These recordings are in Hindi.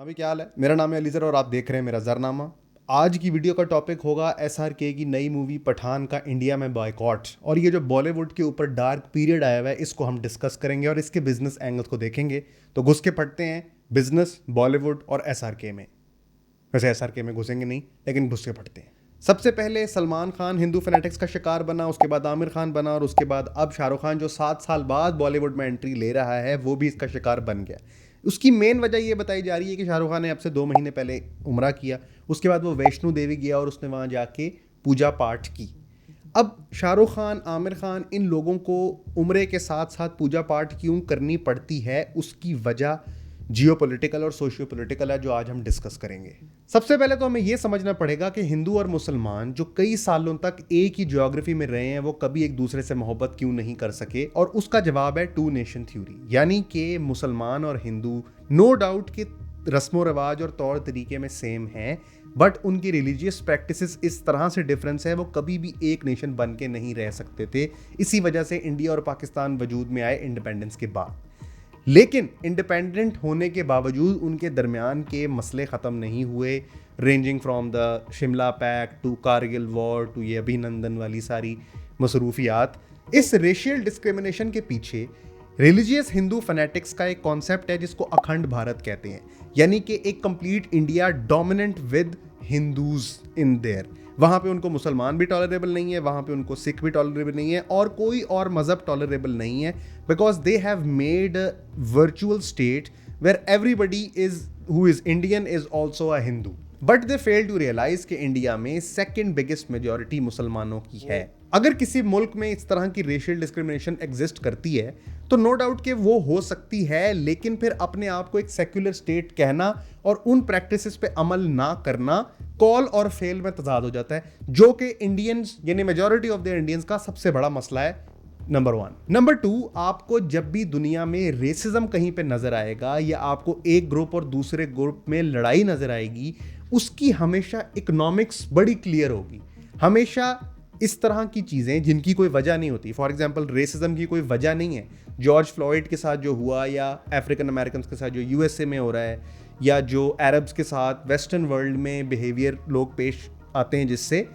हाँ भी क्या हाल है। मेरा नाम है अलीज़र और आप देख रहे हैं मेरा ज़रनामा। आज की वीडियो का टॉपिक होगा एसआरके की नई मूवी पठान का इंडिया में बॉयकॉट, और ये जो बॉलीवुड के ऊपर डार्क पीरियड आया हुआ है इसको हम डिस्कस करेंगे और इसके बिजनेस एंगल्स को देखेंगे। तो घुस के पढ़ते हैं बिजनेस, बॉलीवुड और एसआरके में। वैसे एसआरके में घुसेंगे नहीं, लेकिन घुस के पढ़ते हैं। सबसे पहले सलमान खान हिंदू फैनेटिक्स का शिकार बना, उसके बाद आमिर खान बना, और उसके बाद अब शाहरुख खान जो 7 साल बाद बॉलीवुड में एंट्री ले रहा है वो भी इसका शिकार बन गया। उसकी मेन वजह ये बताई जा रही है कि शाहरुख खान ने अब से 2 महीने पहले उम्रा किया, उसके बाद वो वैष्णो देवी गया और उसने वहाँ जाके पूजा पाठ की। अब शाहरुख खान, आमिर खान, इन लोगों को उम्रे के साथ साथ पूजा पाठ क्यों करनी पड़ती है, उसकी वजह जियोपॉलिटिकल और सोशियो पॉलिटिकल है, जो आज हम डिस्कस करेंगे। सबसे पहले तो हमें यह समझना पड़ेगा कि हिंदू और मुसलमान जो कई सालों तक एक ही ज्योग्राफी में रहे हैं वो कभी एक दूसरे से मोहब्बत क्यों नहीं कर सके, और उसका जवाब है टू नेशन थ्योरी। यानी कि मुसलमान और हिंदू नो डाउट के रस्मों रिवाज और तौर तरीके में सेम हैं, बट उनकी रिलीजियस प्रैक्टिसेस इस तरह से डिफरेंस है, वो कभी भी एक नेशन बन के नहीं रह सकते थे। इसी वजह से इंडिया और पाकिस्तान वजूद में आए इंडिपेंडेंस के बाद। लेकिन इंडिपेंडेंट होने के बावजूद उनके दरमियान के मसले ख़त्म नहीं हुए, ranging from the Shimla pact to Kargil war to ये अभिनंदन वाली सारी मसरूफियात। इस रेशियल डिस्क्रिमिनेशन के पीछे रिलीजियस हिंदू फनेटिक्स का एक कॉन्सेप्ट है जिसको अखंड भारत कहते हैं, यानी कि एक complete India dominant with Hindus in their. वहाँ पे उनको मुसलमान भी टॉलरेबल नहीं है, वहाँ पे उनको सिख भी टॉलरेबल नहीं है, और कोई और मज़हब टॉलरेबल नहीं है, because they have made a virtual state where everybody is who is Indian is also a Hindu. But they fail to realise कि इंडिया में सेकेंड बिगेस्ट मेजोरिटी मुसलमानों की है। अगर किसी मुल्क में इस तरह की रेशियल डिस्क्रिमिनेशन एग्जिस्ट करती है तो नो डाउट कि वो हो सकती है, लेकिन फिर अपने आप को एक सेक्युलर स्टेट कहना और उन प्रैक्टिसेस पे अमल ना करना कॉल और फेल में तजाद हो जाता है, जो कि इंडियंस यानी मेजॉरिटी ऑफ द इंडियंस का सबसे बड़ा मसला है। नंबर 1। नंबर 2, आपको जब भी दुनिया में रेसिज्म कहीं पे नजर आएगा या आपको एक ग्रुप और दूसरे ग्रुप में लड़ाई नजर आएगी, उसकी हमेशा इकोनॉमिक्स बड़ी क्लियर होगी। हमेशा इस तरह की चीज़ें जिनकी कोई वजह नहीं होती, फॉर एग्जांपल रेसिज्म की कोई वजह नहीं है, जॉर्ज फ्लॉयड के साथ जो हुआ या अफ्रीकन अमेरिकन के साथ जो यूएसए में हो रहा है, या जो अरब्स के साथ वेस्टर्न वर्ल्ड में बिहेवियर लोग पेश आते हैं जिससे,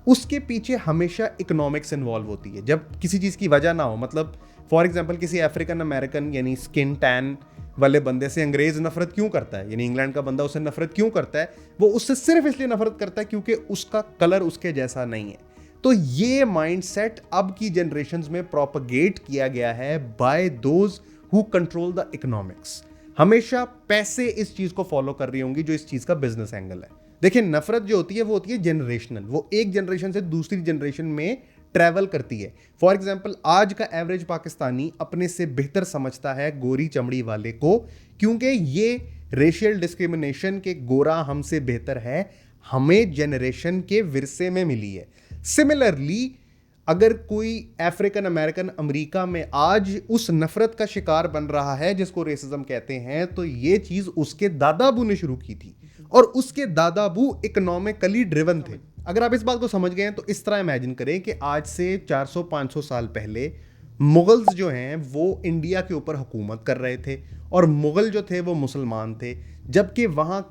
उसके पीछे हमेशा इकोनॉमिक्स इन्वॉल्व होती है। जब किसी चीज़ की वजह ना हो, मतलब फॉर एग्जांपल किसी अफ्रीकन अमेरिकन यानी स्किन टैन वाले बंदे से अंग्रेज नफरत क्यों करता है, यानी इंग्लैंड का बंदा उससे नफरत क्यों करता है, वो उससे सिर्फ इसलिए नफरत करता है क्योंकि उसका कलर उसके जैसा नहीं है। तो ये माइंडसेट अब की जनरेशन्स में प्रोपगेट किया गया है by those who control the economics. हमेशा पैसे इस चीज को फॉलो कर रही होंगी जो इस चीज का बिजनेस एंगल है। देखिए, नफरत जो होती है वो होती है जनरेशनल, वो एक जनरेशन से दूसरी जनरेशन में ट्रैवल करती है। फॉर एग्जाम्पल, आज का एवरेज पाकिस्तानी अपने से बेहतर समझता है गोरी चमड़ी वाले को, क्योंकि ये रेशियल डिस्क्रिमिनेशन के गोरा हमसे बेहतर है, हमें जनरेशन के विरसे में मिली है। सिमिलरली, अगर कोई अफ्रीकन अमेरिकन अमेरिका में आज उस नफरत का शिकार बन रहा है जिसको रेसिज्म कहते हैं, तो ये चीज उसके दादाबू ने शुरू की थी, और उसके दादाबू इकोनॉमिकली ड्रिवन थे। अगर आप इस बात को समझ गए हैं तो इस तरह इमेजिन करें कि आज से 400-500 साल पहले मुगल्स जो हैं वो इंडिया के ऊपर हुकूमत कर रहे थे, और मुगल जो थे वो मुसलमान थे, जबकि वहाँ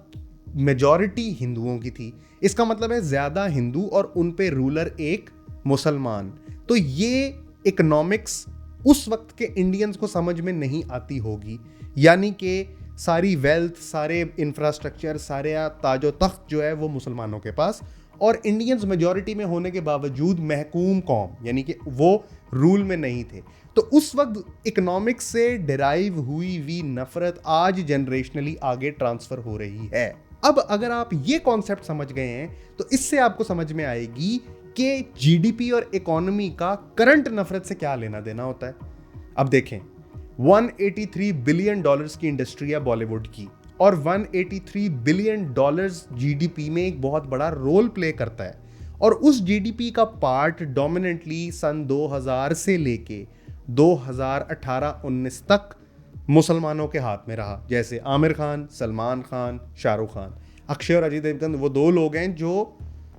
मेजॉरिटी हिंदुओं की थी। इसका मतलब है ज्यादा हिंदू और उन पे रूलर एक मुसलमान। तो ये इकोनॉमिक्स उस वक्त के इंडियंस को समझ में नहीं आती होगी, यानी कि सारी वेल्थ, सारे इंफ्रास्ट्रक्चर, सारे ताजो तख्त जो है वो मुसलमानों के पास, और इंडियंस मेजॉरिटी में होने के बावजूद महकूम कौम, यानी कि वो रूल में नहीं थे। तो उस वक्त इकोनॉमिक्स से डिराइव हुई नफरत आज जनरेशनली आगे ट्रांसफर हो रही है। अब अगर आप ये कॉन्सेप्ट समझ गए हैं तो इससे आपको समझ में आएगी कि जीडीपी और इकोनॉमी का करंट नफरत से क्या लेना देना होता है। अब देखें, 183 बिलियन डॉलर्स की इंडस्ट्री है बॉलीवुड की, और 183 बिलियन डॉलर्स जीडीपी में एक बहुत बड़ा रोल प्ले करता है, और उस जीडीपी का पार्ट डोमिनेंटली सन 2000 से लेके 2018-19 तक मुसलमानों के हाथ में रहा। जैसे आमिर खान, सलमान खान, शाहरुख खान, अक्षय और अजय देवगन वो 2 लोग हैं जो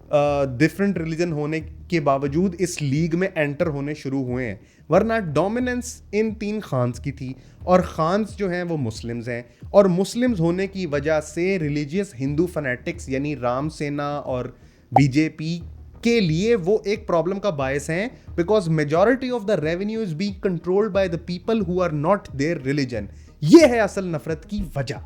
डिफरेंट रिलीजन होने के बावजूद इस लीग में एंटर होने शुरू हुए हैं, वरना डोमिनेंस इन 3 खान्स की थी, और खान्स जो हैं वो मुस्लिम्स हैं, और मुस्लिम्स होने की वजह से रिलीजियस हिंदू फनेटिक्स यानी राम सेना और बीजेपी के लिए वो एक प्रॉब्लम का बायस हैं, because majority of the revenue is being controlled by the people who are not their religion. ये है असल नफरत की वजह।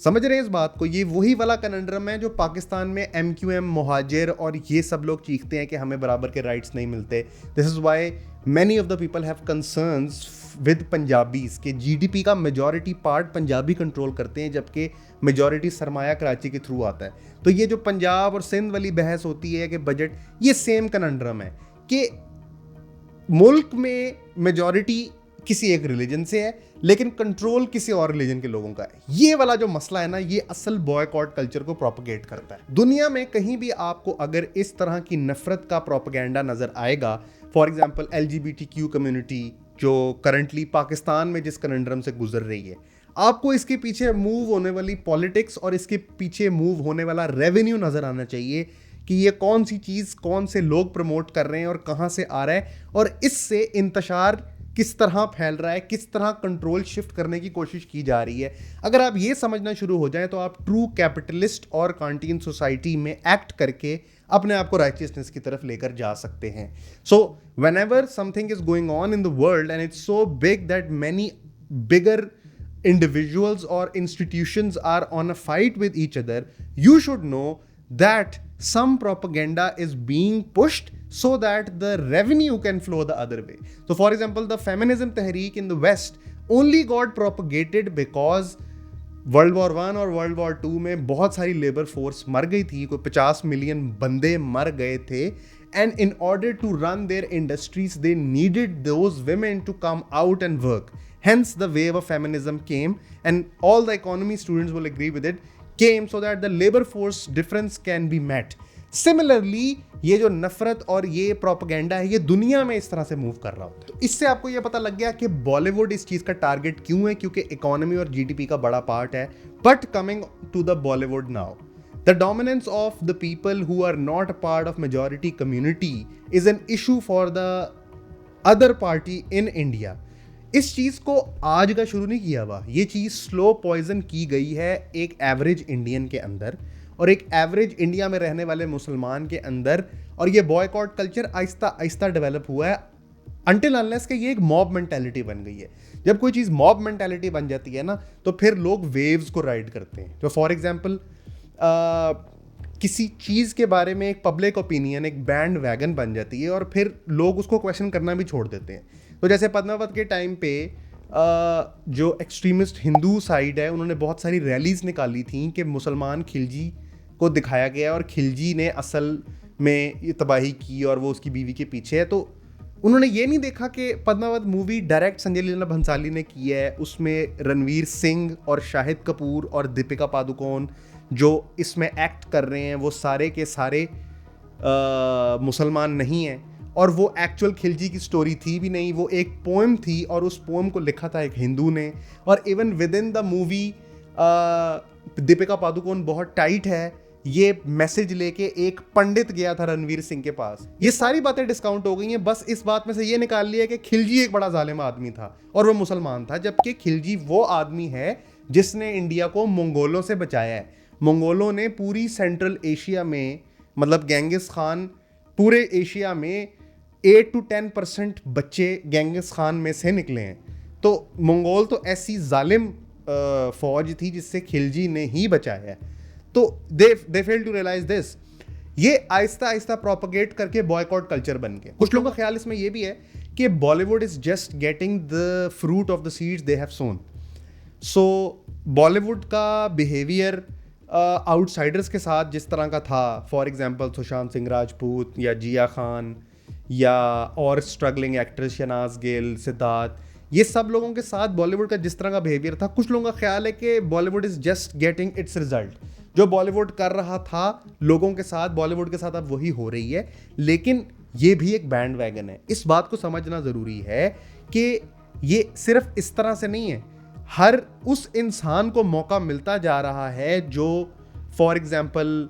समझ रहे हैं इस बात को? ये वही वाला कनंड्रम है जो पाकिस्तान में MQM, मुहाजिर और ये सब लोग चीखते हैं कि हमें बराबर के राइट्स नहीं मिलते। This is why many of the people have concerns with Punjabis के GDP का मेजॉरिटी पार्ट पंजाबी कंट्रोल करते हैं, जबकि मेजॉरिटी सरमाया कराची के थ्रू आता है। तो ये जो पंजाब और सिंध वाली बहस होती है कि बजट, ये सेम कनंड्रम है कि मुल्क में मेजॉरिटी किसी एक रिलीजन से है लेकिन कंट्रोल किसी और रिलीजन के लोगों का है। ये वाला जो मसला है ना, ये असल बॉयकॉट कल्चर को प्रोपेगेट करता है। दुनिया में कहीं भी आपको अगर इस तरह की नफरत का प्रोपेगेंडा नजर आएगा, फॉर एग्जांपल LGBTQ कम्युनिटी जो करंटली पाकिस्तान में जिस कनंड्रम से गुजर रही है, आपको इसके पीछे मूव होने वाली पॉलिटिक्स और इसके पीछे मूव होने वाला रेवेन्यू नजर आना चाहिए कि ये कौन सी चीज़ कौन से लोग प्रमोट कर रहे हैं और कहाँ से आ रहा है, और इससे इंतशार किस तरह फैल रहा है, किस तरह कंट्रोल शिफ्ट करने की कोशिश की जा रही है। अगर आप ये समझना शुरू हो जाएं तो आप ट्रू कैपिटलिस्ट और कांटियन सोसाइटी में एक्ट करके अपने आप को राइचियसनेस की तरफ लेकर जा सकते हैं। So whenever something is going on in the world and it's so big that many bigger individuals or institutions are on a fight with each other, you should know that some propaganda is being pushed so that the revenue can flow the other way. So for example, the feminism tehreek in the West only got propagated because World War I और World War II में बहुत सारी लेबर फोर्स मर गई थी, कोई 50 मिलियन बंदे मर गए थे, and in order to run their industries they needed those women to come out and work. Hence the wave of feminism came, and all the economy students will agree with it, came so that the labor force difference can be met. Similarly, ये जो नफरत और ये प्रोपेगेंडा है, ये दुनिया में इस तरह से मूव कर रहा होता है। तो इससे आपको ये पता लग गया कि बॉलीवुड इस चीज़ का टारगेट क्यों है, क्योंकि इकोनॉमी और GDP का बड़ा पार्ट है। But coming to the Bollywood now, the dominance of the people who are not a part of majority community is an issue for the other party in India. इस चीज़ को आज का शुरू नहीं किया हुआ, ये चीज़ स्लो पॉइजन की गई है एक एवरेज इंडियन के अंदर और एक एवरेज इंडिया में रहने वाले मुसलमान के अंदर, और ये boycott culture Aahista Aahista develop हुआ है अनटिल अनलेस कि ये एक मॉब मेंटालिटी बन गई है। जब कोई चीज़ मॉब मेंटालिटी बन जाती है ना, तो फिर लोग वेव्स को राइड करते हैं। तो फॉर एग्जाम्पल किसी चीज़ के बारे में एक पब्लिक ओपिनियन एक बैंड वैगन बन जाती है और फिर लोग उसको क्वेश्चन करना भी छोड़ देते हैं। तो जैसे पद्मावत के टाइम पे जो एक्सट्रीमिस्ट हिंदू साइड है, उन्होंने बहुत सारी रैलीज निकाली थी कि मुसलमान खिलजी को दिखाया गया और खिलजी ने असल में ये तबाही की और वो उसकी बीवी के पीछे है। तो उन्होंने ये नहीं देखा कि पद्मावत मूवी डायरेक्ट संजय लीला भंसाली ने की है, उसमें रणवीर सिंह और शाहिद कपूर और दीपिका पादुकोण जो इसमें एक्ट कर रहे हैं वो सारे के सारे मुसलमान नहीं हैं, और वो एक्चुअल खिलजी की स्टोरी थी भी नहीं, वो एक पोएम थी और उस पोएम को लिखा था एक हिंदू ने। और even with in the movie Deepika Padukone बहुत टाइट है, ये मैसेज लेके एक पंडित गया था रणवीर सिंह के पास। ये सारी बातें डिस्काउंट हो गई हैं, बस इस बात में से ये निकाल लिया कि खिलजी एक बड़ा जालिम आदमी था और वो मुसलमान था, जबकि खिलजी वो आदमी है जिसने इंडिया को मंगोलों से बचाया है। मंगोलों ने पूरी सेंट्रल एशिया में, मतलब गेंगिस खान पूरे एशिया में 8 to 10% बच्चे गेंगिस खान में से निकले हैं। तो मंगोल तो ऐसी जालिम फौज थी जिससे खिलजी ने ही बचाया है। तो दे फेल टू रियलाइज दिस। ये आहिस्ता आहिस्ता प्रोपेगेट करके बॉयकॉट कल्चर बन गया। कुछ लोगों का ख्याल इसमें ये भी है कि Bollywood is just getting the fruit of the seeds they have sown. So Bollywood का बिहेवियर आउटसाइडर्स के साथ जिस तरह का था, फॉर एग्जांपल सुशांत सिंह राजपूत या जिया खान या और स्ट्रगलिंग एक्ट्रेस शहनाज गिल, सिद्धार्थ, ये सब लोगों के साथ बॉलीवुड का जिस तरह का बिहेवियर था, कुछ लोगों का ख्याल है कि Bollywood is just getting it's result. जो बॉलीवुड कर रहा था लोगों के साथ, बॉलीवुड के साथ अब वही हो रही है, लेकिन ये भी एक बैंड वैगन है। इस बात को समझना ज़रूरी है कि ये सिर्फ इस तरह से नहीं है, हर उस इंसान को मौका मिलता जा रहा है जो फॉर एग्जाम्पल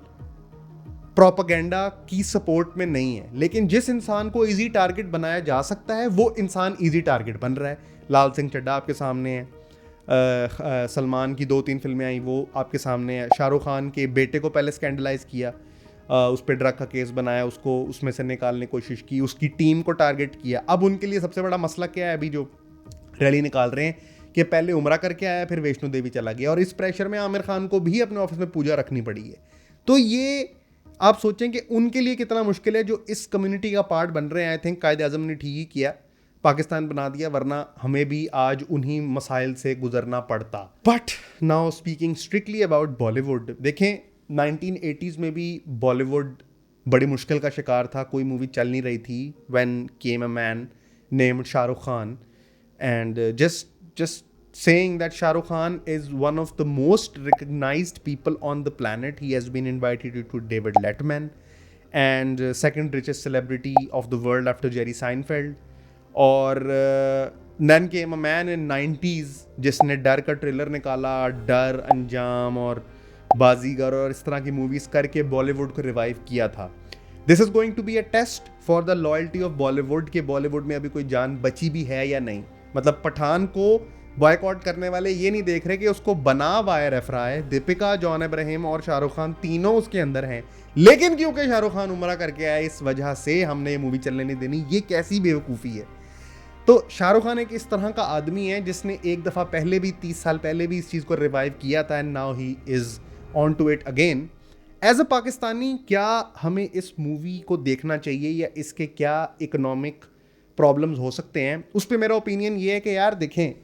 प्रोपेगेंडा की सपोर्ट में नहीं है, लेकिन जिस इंसान को इजी टारगेट बनाया जा सकता है वो इंसान इजी टारगेट बन रहा है। लाल सिंह चड्ढा आपके सामने है, सलमान की 2-3 फिल्में आई वो आपके सामने है, शाहरुख खान के बेटे को पहले स्कैंडलाइज किया, उस पर ड्रग का केस बनाया, उसको उसमें से निकालने की कोशिश की, उसकी टीम को टारगेट किया। अब उनके लिए सबसे बड़ा मसला क्या है, अभी जो रैली निकाल रहे हैं कि पहले उम्रा करके आया फिर वैष्णो देवी चला गया, और इस प्रेशर में आमिर खान को भी अपने ऑफिस में पूजा रखनी पड़ी है। तो ये आप सोचें कि उनके लिए कितना मुश्किल है जो इस कम्युनिटी का पार्ट बन रहे हैं। आई थिंक कायदे आज़म ने ठीक ही किया, पाकिस्तान बना दिया, वरना हमें भी आज उन्हीं मसाइल से गुजरना पड़ता। But now speaking strictly about Bollywood, देखें 1980s में भी बॉलीवुड बड़ी मुश्किल का शिकार था, कोई मूवी चल नहीं रही थी। When came a man named Shahrukh Khan, and just saying that Shah Rukh Khan is one of the most recognized people on the planet. He has been invited to David Letterman, and second richest celebrity of the world after Jerry Seinfeld. और then came a man in 90s जिसने डर का ट्रेलर निकाला, डर, अंजाम और बाजीगर और इस तरह की मूवीज करके बॉलीवुड को रिवाइव किया था। This is going to be a test for the loyalty of Bollywood, के बॉलीवुड में अभी कोई जान बची भी है या नहीं। मतलब पठान को बॉयकॉट करने वाले ये नहीं देख रहे कि उसको बना वायर अफरा है, दीपिका, जॉन इब्राहिम और शाहरुख खान तीनों उसके अंदर हैं, लेकिन क्योंकि शाहरुख खान उम्रा करके आया इस वजह से हमने ये मूवी चलने नहीं देनी। ये कैसी बेवकूफ़ी है। तो शाहरुख खान एक इस तरह का आदमी है जिसने एक दफ़ा पहले भी 30 साल पहले भी इस चीज़ को रिवाइव किया था, and now he is on to it again. As a Pakistani क्या हमें इस मूवी को देखना चाहिए या इसके क्या इकोनॉमिक प्रॉब्लम्स हो सकते हैं, उस पर मेरा ओपिनियन ये है कि यार देखें,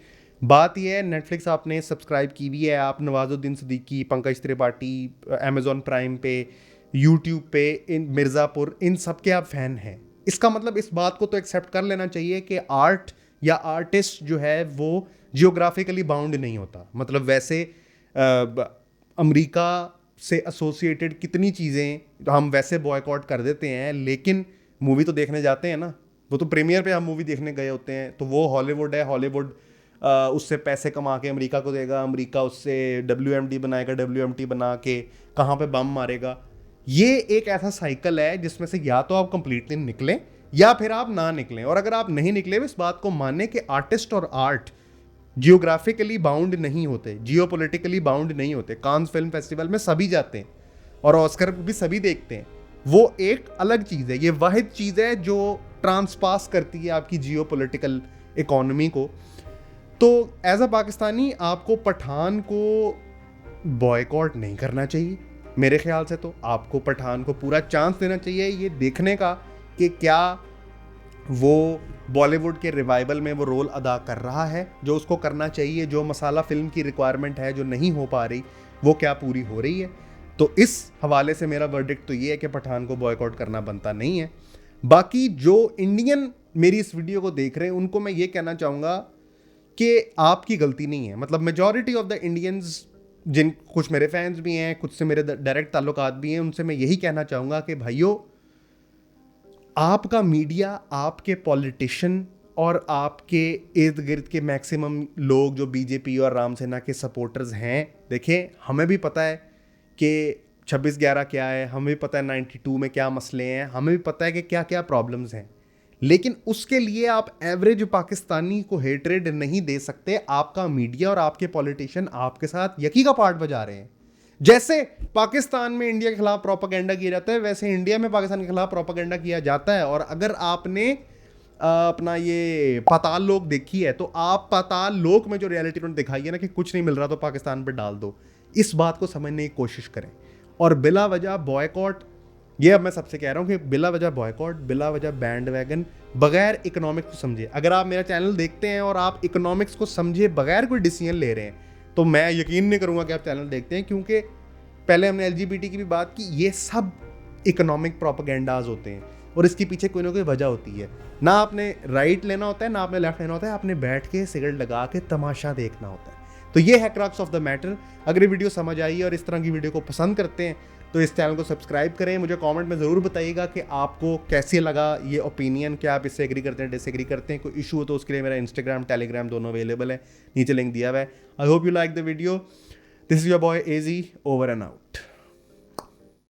बात ये है नेटफ्लिक्स आपने सब्सक्राइब की हुई है, आप नवाजुद्दीन सिद्दीकी, पंकज त्रिपाठी, अमेजॉन प्राइम पे, यूट्यूब पे, इन मिर्ज़ापुर, इन सब के आप फ़ैन हैं। इसका मतलब इस बात को तो एक्सेप्ट कर लेना चाहिए कि आर्ट या आर्टिस्ट जो है वो जियोग्राफिकली बाउंड नहीं होता। मतलब वैसे अमेरिका से एसोसिएटेड कितनी चीज़ें हम वैसे बॉयकॉट कर देते हैं, लेकिन मूवी तो देखने जाते हैं ना, वो तो प्रीमियर पे हम मूवी देखने गए होते हैं। तो वो हॉलीवुड है, हॉलीवुड उससे पैसे कमा के अमेरिका को देगा, अमेरिका उससे WMD बनाएगा, WMD बना के कहाँ पे बम मारेगा। ये एक ऐसा साइकिल है जिसमें से या तो आप कंप्लीटली निकलें या फिर आप ना निकलें। और अगर आप नहीं निकले इस बात को माने कि आर्टिस्ट और आर्ट जियोग्राफिकली बाउंड नहीं होते, जियोपॉलिटिकली बाउंड नहीं होते। कांस फिल्म फेस्टिवल में सभी जाते हैं और ऑस्कर भी सभी देखते हैं, वो एक अलग चीज़ है। ये वाहिद चीज़ है जो ट्रांसपास करती है आपकी जियोपॉलिटिकल इकोनॉमी को। तो एज अ पाकिस्तानी आपको पठान को बॉयकॉट नहीं करना चाहिए मेरे ख्याल से। तो आपको पठान को पूरा चांस देना चाहिए ये देखने का कि क्या वो बॉलीवुड के रिवाइवल में वो रोल अदा कर रहा है जो उसको करना चाहिए, जो मसाला फिल्म की रिक्वायरमेंट है जो नहीं हो पा रही वो क्या पूरी हो रही है। तो इस हवाले से मेरा वर्डिक्ट तो ये है कि पठान को बॉयकॉट करना बनता नहीं है। बाकी जो इंडियन मेरी इस वीडियो को देख रहे हैं उनको मैं ये कहना चाहूँगा कि आपकी गलती नहीं है। मतलब मेजॉरिटी ऑफ द इंडियंस, जिन कुछ मेरे फैंस भी हैं, कुछ से मेरे डायरेक्ट ताल्लुकात भी हैं, उनसे मैं यही कहना चाहूँगा कि भाइयों, आपका मीडिया, आपके पॉलिटिशियन और आपके इर्द गिर्द के मैक्सिमम लोग जो बीजेपी और राम सेना के सपोर्टर्स हैं, देखें हमें भी पता है कि 26/11 क्या है, हमें भी पता है 92 में क्या मसले हैं, हमें भी पता है कि क्या क्या प्रॉब्लम्स हैं, लेकिन उसके लिए आप एवरेज पाकिस्तानी को हेट्रेड नहीं दे सकते। आपका मीडिया और आपके पॉलिटिशियन आपके साथ यकी का पार्ट बजा रहे हैं। जैसे पाकिस्तान में इंडिया के खिलाफ प्रोपेगेंडा किया जाता है, वैसे इंडिया में पाकिस्तान के खिलाफ प्रोपेगेंडा किया जाता है। और अगर आपने अपना ये पाताल लोक देखी है तो आप पाताल लोक में जो रियलिटी उन्होंने दिखाई है ना कि कुछ नहीं मिल रहा तो पाकिस्तान पर डाल दो, इस बात को समझने की कोशिश करें। और बिला वजह बॉयकॉट, ये अब मैं सबसे कह रहा हूँ कि बिला वजह बॉयकॉट, बिला वजह बैंड वैगन, बगैर इकोनॉमिक्स को समझे। अगर आप मेरा चैनल देखते हैं और आप इकोनॉमिक्स को समझे बगैर कोई डिसीजन ले रहे हैं तो मैं यकीन नहीं करूँगा कि आप चैनल देखते हैं, क्योंकि पहले हमने LGBT की भी बात की, ये सब इकोनॉमिक प्रोपेगेंडाज होते हैं और इसके पीछे कोई ना कोई वजह होती है। ना आपने राइट लेना होता है ना आपने लेफ्ट लेना होता है, आपने बैठ के सिगरेट लगा के तमाशा देखना होता है। तो ये है क्रक्स ऑफ द मैटर। अगर ये वीडियो समझ आई और इस तरह की वीडियो को पसंद करते हैं तो इस चैनल को सब्सक्राइब करें। मुझे कमेंट में ज़रूर बताइएगा कि आपको कैसे लगा ये ओपिनियन, क्या आप इससे एग्री करते हैं, डिसएग्री करते हैं। कोई इशू हो तो उसके लिए मेरा इंस्टाग्राम, टेलीग्राम दोनों अवेलेबल है, नीचे लिंक दिया हुआ है। I hope you like the video. This is your boy AZ, over and out.